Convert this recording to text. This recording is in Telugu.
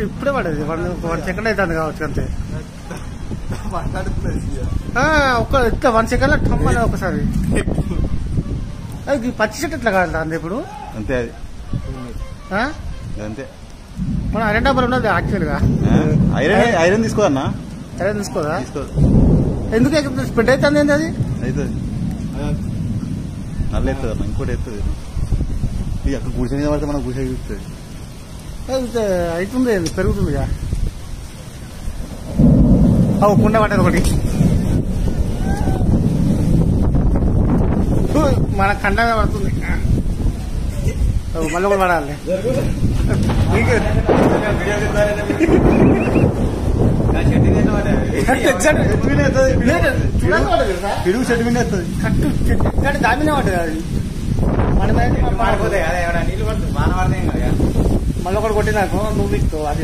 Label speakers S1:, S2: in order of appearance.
S1: ఇప్పుడే పడేది 1 సెకండ్ అవుతుంది కావచ్చు అంతే. ఒక్క 1 సెకండ్ లో టమ్మని ఒకసారి. అది పచ్చి చెట్టు ఎట్లా కాదు అంది ఇప్పుడు
S2: అంతే. అది అంతే.
S1: మన ఐరన్ డబ్బర్ ఉన్నది యాక్చువల్ గా.
S2: ఐరన్ తీసుకోదన్నా.
S1: ఐరన్ తీసుకోదా? ఎందుకు స్ప్రెడ్ అవుతుంది ఏంటి? అది
S2: అవుతుంది. నల్ల ఎత్తుంది అన్న, ఇంకోటి ఎత్తుంది. ఇది అక్కడ గుడిసె మీద పడితే మనకు గుడిసె చూస్తుంది.
S1: అవుతుంది, పెరుగుతుంది. కుండ పట్టేది ఒకటి మన కండ పడుతుంది. మళ్ళీ కూడా పడాలి.
S2: పిడుగు చెట్టు మీద వస్తుంది.
S1: కట్టు దామినే పడ్డది అది. మళ్ళీ ఒకటి కొట్టినాకు నువ్వు అది